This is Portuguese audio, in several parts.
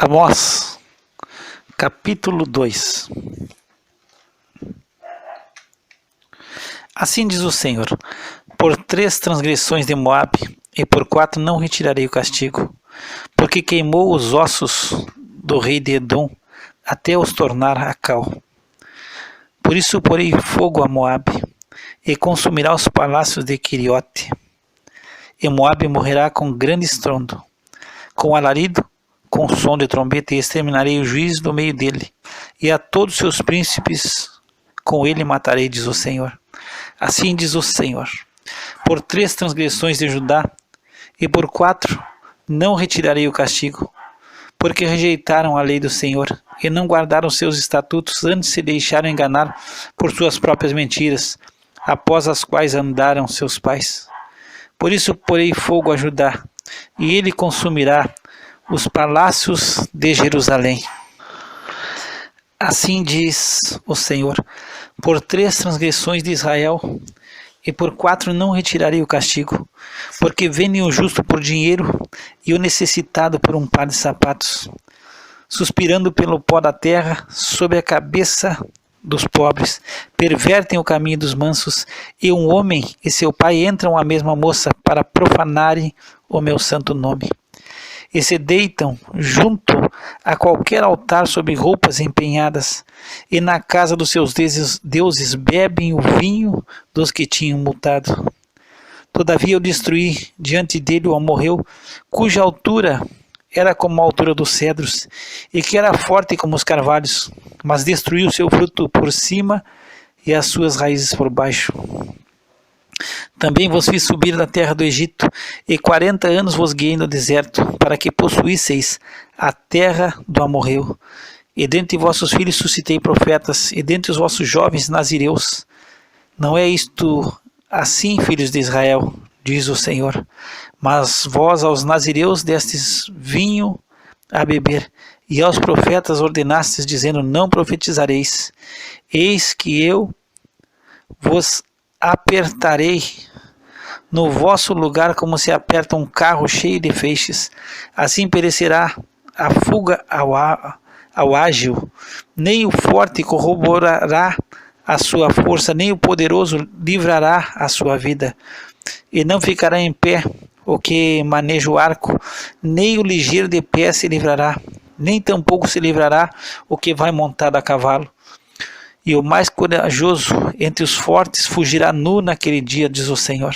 Amós, capítulo 2. Assim diz o Senhor: por 3 transgressões de Moabe, e por 4 não retirarei o castigo, porque queimou os ossos do rei de Edom, até os tornar a cal. Por isso porei fogo a Moabe, e consumirá os palácios de Queriote. E Moabe morrerá com grande estrondo, com alarido, com som de trombeta, e exterminarei o juiz do meio dele, e a todos seus príncipes com ele matarei, diz o Senhor. Assim diz o Senhor: por 3 transgressões de Judá, e por 4 não retirarei o castigo, porque rejeitaram a lei do Senhor, e não guardaram seus estatutos, antes se deixaram enganar por suas próprias mentiras, após as quais andaram seus pais. Por isso porei fogo a Judá, e ele consumirá os palácios de Jerusalém. Assim diz o Senhor: por 3 transgressões de Israel, e por 4 não retirarei o castigo, porque vendem o justo por dinheiro e o necessitado por um par de sapatos, suspirando pelo pó da terra sobre a cabeça dos pobres, pervertem o caminho dos mansos, e um homem e seu pai entram à mesma moça para profanarem o meu santo nome. E se deitam junto a qualquer altar sob roupas empenhadas, e na casa dos seus deuses bebem o vinho dos que tinham multado. Todavia eu destruí diante dele o amorreu, cuja altura era como a altura dos cedros, e que era forte como os carvalhos, mas destruí o seu fruto por cima e as suas raízes por baixo. Também vos fiz subir da terra do Egito, e 40 anos vos guiei no deserto, para que possuísseis a terra do amorreu. E dentre vossos filhos suscitei profetas, e dentre os vossos jovens nazireus. Não é isto assim, filhos de Israel, diz o Senhor, mas vós aos nazireus destes vinho a beber, e aos profetas ordenastes, dizendo: não profetizareis. Eis que eu vos apertarei no vosso lugar, como se aperta um carro cheio de feixes. Assim perecerá a fuga ao ágil, nem o forte corroborará a sua força, nem o poderoso livrará a sua vida. E não ficará em pé o que maneja o arco, nem o ligeiro de pé se livrará, nem tampouco se livrará o que vai montado a cavalo. E o mais corajoso entre os fortes fugirá nu naquele dia, diz o Senhor.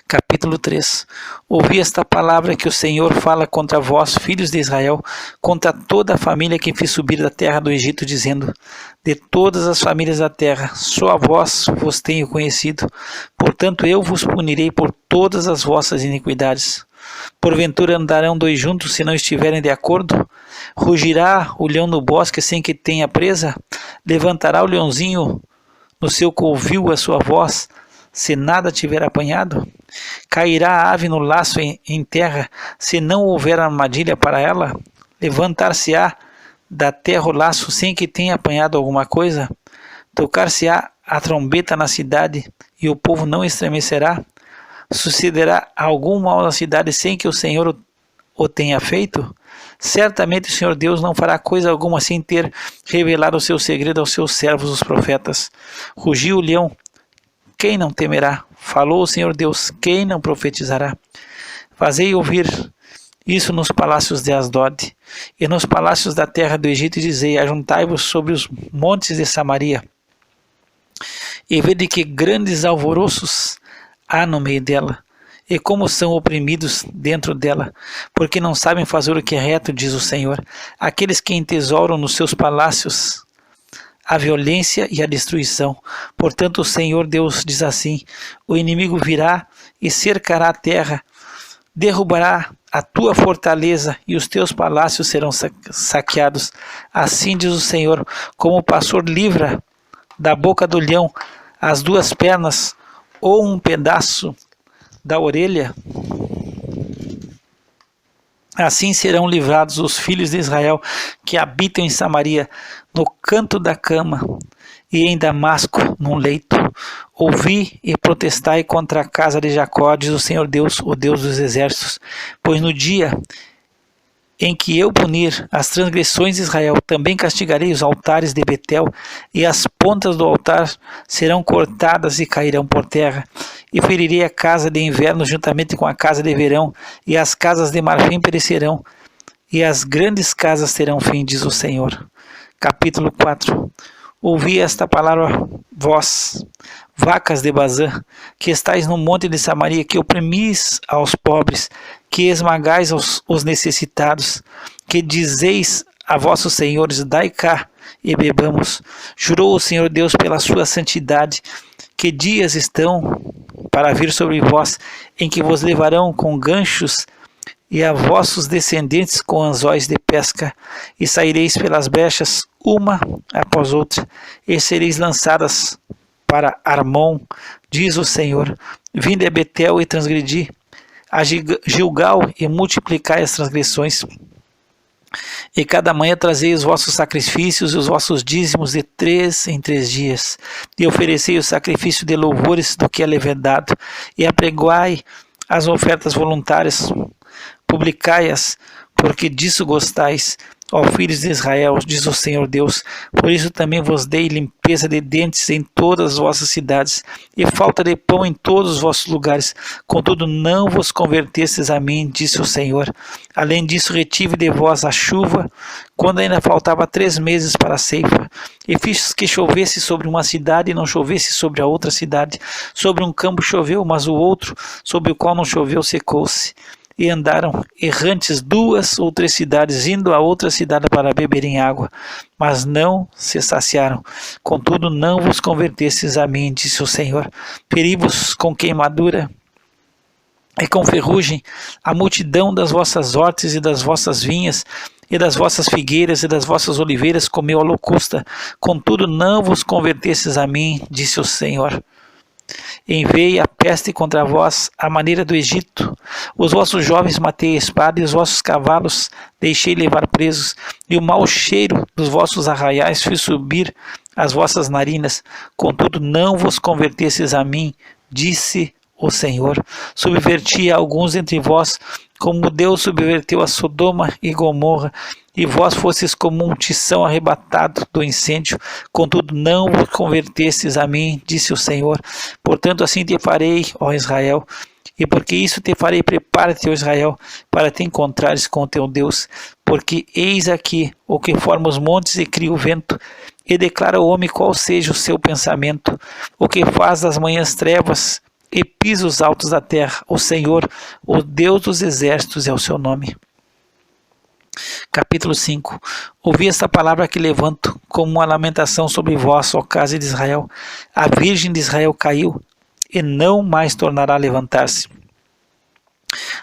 Capítulo 3. Ouvi esta palavra que o Senhor fala contra vós, filhos de Israel, contra toda a família que fiz subir da terra do Egito, dizendo: de todas as famílias da terra, só a vós vos tenho conhecido, portanto eu vos punirei por todas as vossas iniquidades. Porventura andarão 2 juntos se não estiverem de acordo? Rugirá o leão no bosque sem que tenha presa? Levantará o leãozinho no seu covil a sua voz, se nada tiver apanhado? Cairá a ave no laço em terra, se não houver armadilha para ela? Levantar-se-á da terra o laço sem que tenha apanhado alguma coisa? Tocar-se-á a trombeta na cidade, e o povo não estremecerá? Sucederá algum mal na cidade sem que o Senhor o tenha feito? Certamente o Senhor Deus não fará coisa alguma sem ter revelado o seu segredo aos seus servos, os profetas. Rugiu o leão, quem não temerá? Falou o Senhor Deus, quem não profetizará? Fazei ouvir isso nos palácios de Asdod, e nos palácios da terra do Egito, e dizei: ajuntai-vos sobre os montes de Samaria, e vede que grandes alvoroços há no meio dela, e como são oprimidos dentro dela, porque não sabem fazer o que é reto, diz o Senhor, aqueles que entesouram nos seus palácios a violência e a destruição. Portanto o Senhor Deus diz assim: o inimigo virá e cercará a terra, derrubará a tua fortaleza, e os teus palácios serão saqueados. Assim diz o Senhor: como o pastor livra da boca do leão as 2 pernas, ou um pedaço da orelha, assim serão livrados os filhos de Israel que habitam em Samaria, no canto da cama, e em Damasco, num leito. Ouvi e protestai contra a casa de Jacó, diz o Senhor Deus, o Deus dos exércitos, pois no dia em que eu punir as transgressões de Israel, também castigarei os altares de Betel, e as pontas do altar serão cortadas e cairão por terra. E ferirei a casa de inverno juntamente com a casa de verão, e as casas de marfim perecerão, e as grandes casas terão fim, diz o Senhor. Capítulo 4. Ouvi esta palavra, vós, vacas de Bazã, que estáis no monte de Samaria, que oprimis aos pobres, que esmagais os necessitados, que dizeis a vossos senhores, dai cá e bebamos. Jurou o Senhor Deus pela sua santidade, que dias estão para vir sobre vós, em que vos levarão com ganchos, e a vossos descendentes com anzóis de pesca, e saireis pelas brechas uma após outra, e sereis lançadas para Armon, diz o Senhor. Vinde a Betel e transgredi, a Gilgal e multiplicai as transgressões. E cada manhã trazei os vossos sacrifícios e os vossos dízimos de 3 em 3 dias, e oferecei o sacrifício de louvores do que é levedado, e apregoai as ofertas voluntárias, publicai-as, porque disso gostais, ó filhos de Israel, diz o Senhor Deus. Por isso também vos dei limpeza de dentes em todas as vossas cidades, e falta de pão em todos os vossos lugares. Contudo, não vos convertestes a mim, disse o Senhor. Além disso, retive de vós a chuva, quando ainda faltava 3 meses para a ceifa, e fiz que chovesse sobre uma cidade e não chovesse sobre a outra cidade. Sobre um campo choveu, mas o outro, sobre o qual não choveu, secou-se. E andaram errantes 2 ou 3 cidades, indo a outra cidade para beberem água, mas não se saciaram. Contudo, não vos convertestes a mim, disse o Senhor. Feri-vos com queimadura e com ferrugem a multidão das vossas hortas e das vossas vinhas, e das vossas figueiras e das vossas oliveiras comeu a locusta. Contudo, não vos convertestes a mim, disse o Senhor. Enviei a peste contra vós, à maneira do Egito. Os vossos jovens matei a espada, e os vossos cavalos deixei levar presos, e o mau cheiro dos vossos arraiais fiz subir as vossas narinas. Contudo, não vos convertestes a mim, disse o Senhor. Subverti a alguns entre vós, como Deus subverteu a Sodoma e Gomorra, e vós fostes como um tição arrebatado do incêndio. Contudo, não vos convertestes a mim, disse o Senhor. Portanto, assim te farei, ó Israel, e porque isso te farei, prepara-te, ó Israel, para te encontrares com o teu Deus. Porque eis aqui o que forma os montes e cria o vento, e declara ao homem qual seja o seu pensamento, o que faz das manhãs trevas e pisa os altos da terra. O Senhor, o Deus dos exércitos, é o seu nome. Capítulo 5. Ouvi esta palavra que levanto como uma lamentação sobre vós, ó casa de Israel. A virgem de Israel caiu e não mais tornará a levantar-se.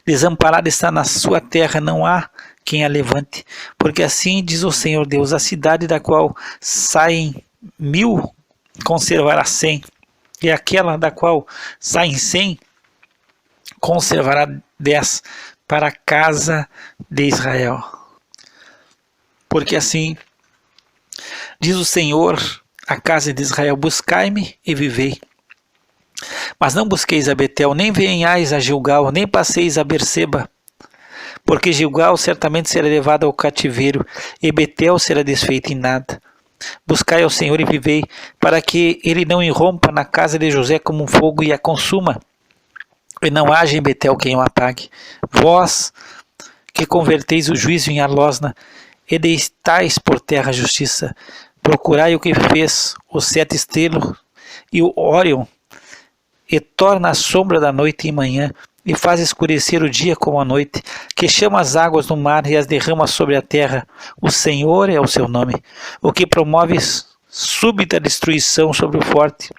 Desamparada está na sua terra, não há quem a levante. Porque assim diz o Senhor Deus: a cidade da qual saem 1000 conservará 100, e aquela da qual saem 100 conservará 10 para a casa de Israel. Porque assim diz o Senhor à casa de Israel: buscai-me e vivei. Mas não busqueis a Betel, nem venhais a Gilgal, nem passeis a Berseba, porque Gilgal certamente será levada ao cativeiro, e Betel será desfeita em nada. Buscai ao Senhor e vivei, para que ele não irrompa na casa de José como um fogo e a consuma, e não haja em Betel quem o apague. Vós que converteis o juízo em alosna, e deitais por terra a justiça, procurai o que fez o 7 estrelas e o Órion, e torna a sombra da noite em manhã, e faz escurecer o dia como a noite, que chama as águas do mar e as derrama sobre a terra. O Senhor é o seu nome, o que promove súbita destruição sobre o forte,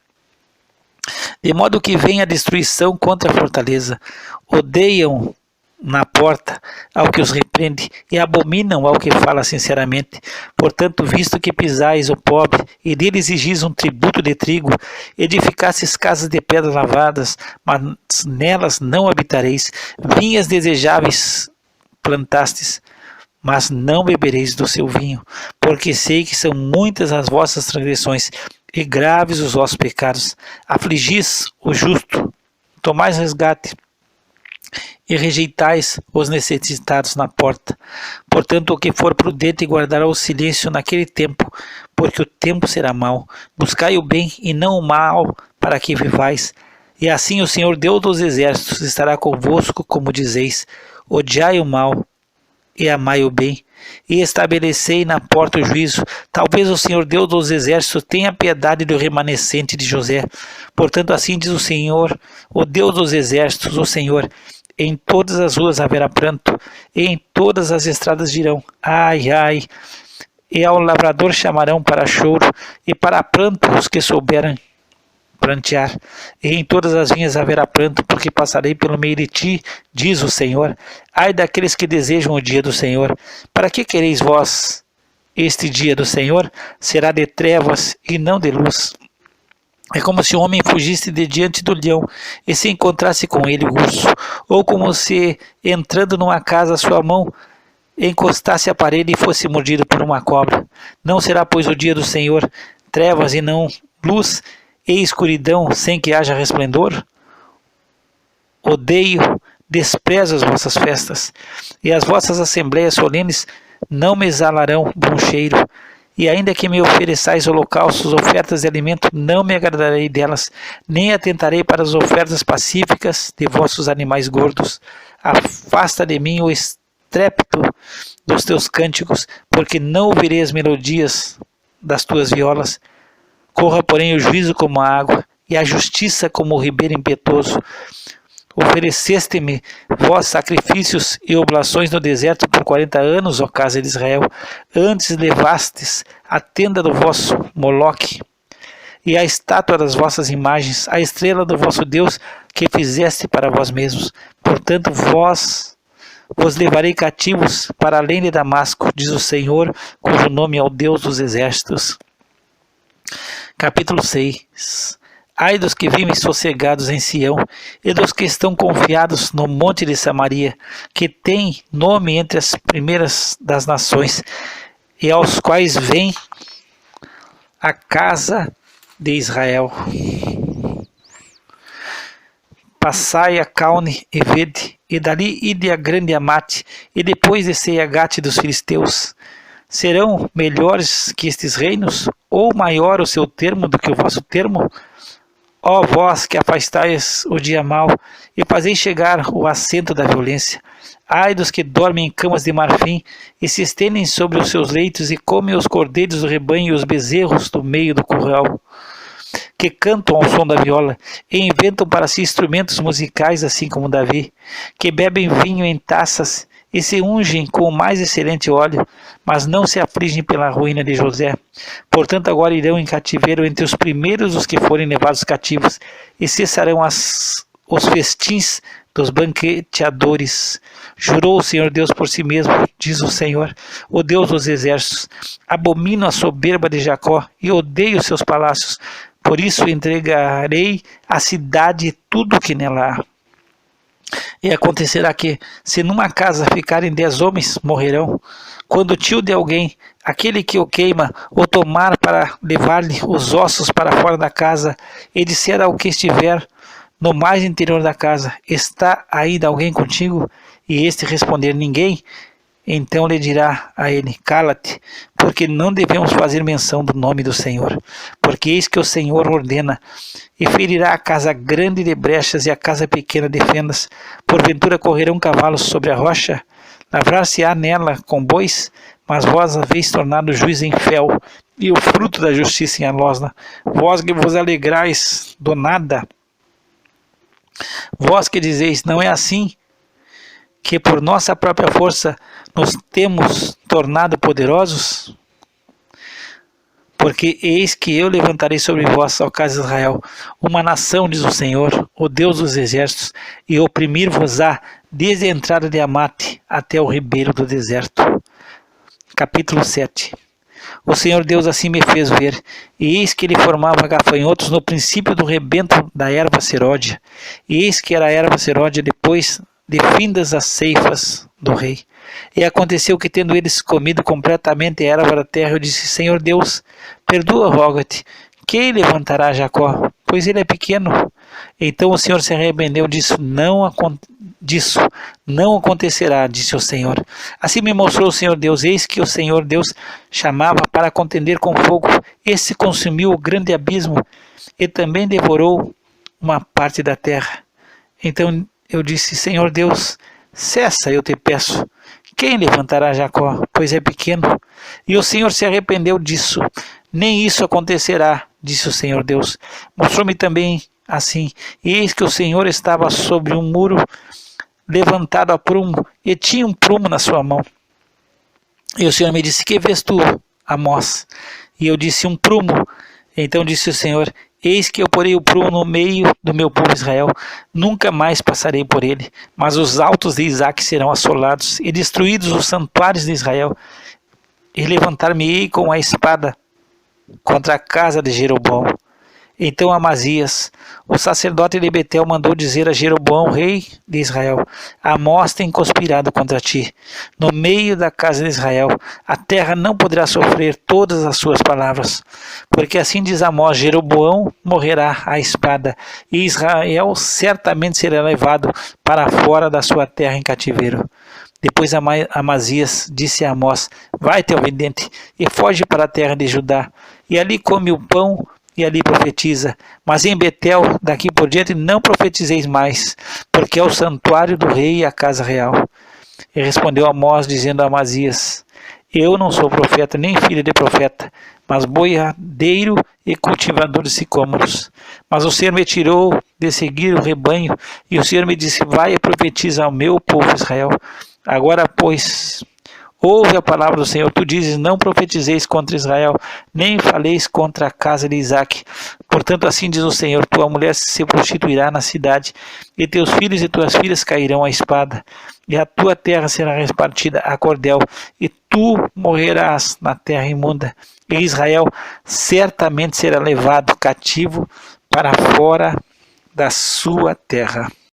de modo que vem a destruição contra a fortaleza. Odeiam na porta ao que os repreende, e abominam ao que fala sinceramente. Portanto, visto que pisais o pobre, e dele exigis um tributo de trigo, edificastes casas de pedras lavadas, mas nelas não habitareis, vinhas desejáveis plantastes, mas não bebereis do seu vinho, porque sei que são muitas as vossas transgressões, e graves os vossos pecados. Afligis o justo, tomais resgate, e rejeitais os necessitados na porta. Portanto, o que for prudente guardará o silêncio naquele tempo, porque o tempo será mau. Buscai o bem e não o mal, para que vivais. E assim o Senhor Deus dos exércitos estará convosco, como dizeis: odiai o mal e amai o bem, e estabelecei na porta o juízo. Talvez o Senhor Deus dos exércitos tenha piedade do remanescente de José. Portanto, assim diz o Senhor, o Deus dos exércitos, o Senhor: em todas as ruas haverá pranto, e em todas as estradas dirão: ai, ai. E ao lavrador chamarão para choro, e para pranto os que souberem prantear. E em todas as vinhas haverá pranto, porque passarei pelo meio de ti, diz o Senhor. Ai daqueles que desejam o dia do Senhor. Para que quereis vós este dia do Senhor? Será de trevas e não de luz. É como se o homem fugisse de diante do leão e se encontrasse com ele o urso, ou como se, entrando numa casa, sua mão encostasse a parede e fosse mordido por uma cobra. Não será, pois, o dia do Senhor trevas e não luz, e escuridão sem que haja resplendor? Odeio, desprezo as vossas festas, e as vossas assembleias solenes não me exalarão bom cheiro. E ainda que me ofereçais holocaustos, ofertas de alimento, não me agradarei delas, nem atentarei para as ofertas pacíficas de vossos animais gordos. Afasta de mim o estrépito dos teus cânticos, porque não ouvirei as melodias das tuas violas. Corra, porém, o juízo como a água, e a justiça como o ribeiro impetuoso. Ofereceste-me vós sacrifícios e oblações no deserto por 40 anos, ó casa de Israel. Antes levastes a tenda do vosso Moloque, e a estátua das vossas imagens, a estrela do vosso Deus, que fizeste para vós mesmos. Portanto, vos levarei cativos para além de Damasco, diz o Senhor, cujo nome é o Deus dos exércitos. Capítulo 6. Ai dos que vivem sossegados em Sião, e dos que estão confiados no monte de Samaria, que tem nome entre as primeiras das nações, e aos quais vem a casa de Israel. Passai a Caune e vede, e dali ide a grande Amate, e depois descei a Gate dos filisteus. Serão melhores que estes reinos, ou maior o seu termo do que o vosso termo? Ó vós que afastais o dia mau, e fazeis chegar o assento da violência. Ai dos que dormem em camas de marfim, e se estendem sobre os seus leitos, e comem os cordeiros do rebanho e os bezerros do meio do curral, que cantam ao som da viola, e inventam para si instrumentos musicais, assim como Davi, que bebem vinho em taças, e se ungem com o mais excelente óleo, mas não se afligem pela ruína de José. Portanto, agora irão em cativeiro entre os primeiros os que forem levados cativos, e cessarão os festins dos banqueteadores. Jurou o Senhor Deus por si mesmo, diz o Senhor, o Deus dos exércitos: abomino a soberba de Jacó e odeio seus palácios. Por isso entregarei a cidade e tudo que nela há. E acontecerá que, se numa casa ficarem 10 homens, morrerão. Quando o tio de alguém, aquele que o queima, o tomar para levar-lhe os ossos para fora da casa, e disser ao que estiver no mais interior da casa: está ainda alguém contigo? E este responder: ninguém. Então lhe dirá a ele: cala-te, porque não devemos fazer menção do nome do Senhor. Porque eis que o Senhor ordena, e ferirá a casa grande de brechas e a casa pequena de fendas. Porventura correrão cavalos sobre a rocha? Lavrar-se-á nela com bois? Mas vós haveis tornado o juiz em fel, e o fruto da justiça em alosna. Vós que vos alegrais do nada, vós que dizeis: não é assim que por nossa própria força nos temos tornado poderosos? Porque eis que eu levantarei sobre vós, ó casa de Israel, uma nação, diz o Senhor, o Deus dos exércitos, e oprimir-vos-á desde a entrada de Amate até o ribeiro do deserto. Capítulo 7. O Senhor Deus assim me fez ver, e eis que ele formava gafanhotos no princípio do rebento da erva seródia, e eis que era a erva seródia depois de findas as ceifas do rei. E aconteceu que, tendo eles comido completamente a erva da terra, eu disse: Senhor Deus, perdoa, rogo-te, quem levantará Jacó? Pois ele é pequeno. Então o Senhor se arrependeu disso não acontecerá, disse o Senhor. Assim me mostrou o Senhor Deus, eis que o Senhor Deus chamava para contender com fogo, esse consumiu o grande abismo e também devorou uma parte da terra. Então eu disse, Senhor Deus, cessa, eu te peço. Quem levantará Jacó, pois é pequeno? E o Senhor se arrependeu disso. Nem isso acontecerá, disse o Senhor Deus. Mostrou-me também assim, e eis que o Senhor estava sobre um muro levantado a prumo, e tinha um prumo na sua mão. E o Senhor me disse, que vês tu, Amós? E eu disse, um prumo. Então disse o Senhor, eis que eu porei o prumo no meio do meu povo Israel, nunca mais passarei por ele, mas os altos de Isaque serão assolados, e destruídos os santuários de Israel, e levantar-me-ei com a espada contra a casa de Jeroboão. Então Amazias, o sacerdote de Betel, mandou dizer a Jeroboão, rei de Israel, Amós tem conspirado contra ti. No meio da casa de Israel, a terra não poderá sofrer todas as suas palavras. Porque assim diz Amós, Jeroboão morrerá à espada, e Israel certamente será levado para fora da sua terra em cativeiro. Depois Amazias disse a Amós, vai, teu vidente, e foge para a terra de Judá, e ali come o pão, e ali profetiza, mas em Betel, daqui por diante, não profetizeis mais, porque é o santuário do rei e a casa real. E respondeu Amós, dizendo a Amazias, eu não sou profeta, nem filho de profeta, mas boiadeiro e cultivador de sicômoros. Mas o Senhor me tirou de seguir o rebanho, e o Senhor me disse, vai e profetiza ao meu povo Israel. Agora, pois, ouve a palavra do Senhor, tu dizes, não profetizeis contra Israel, nem faleis contra a casa de Isaque. Portanto, assim diz o Senhor, tua mulher se prostituirá na cidade, e teus filhos e tuas filhas cairão à espada, e a tua terra será repartida a cordel, e tu morrerás na terra imunda, e Israel certamente será levado cativo para fora da sua terra.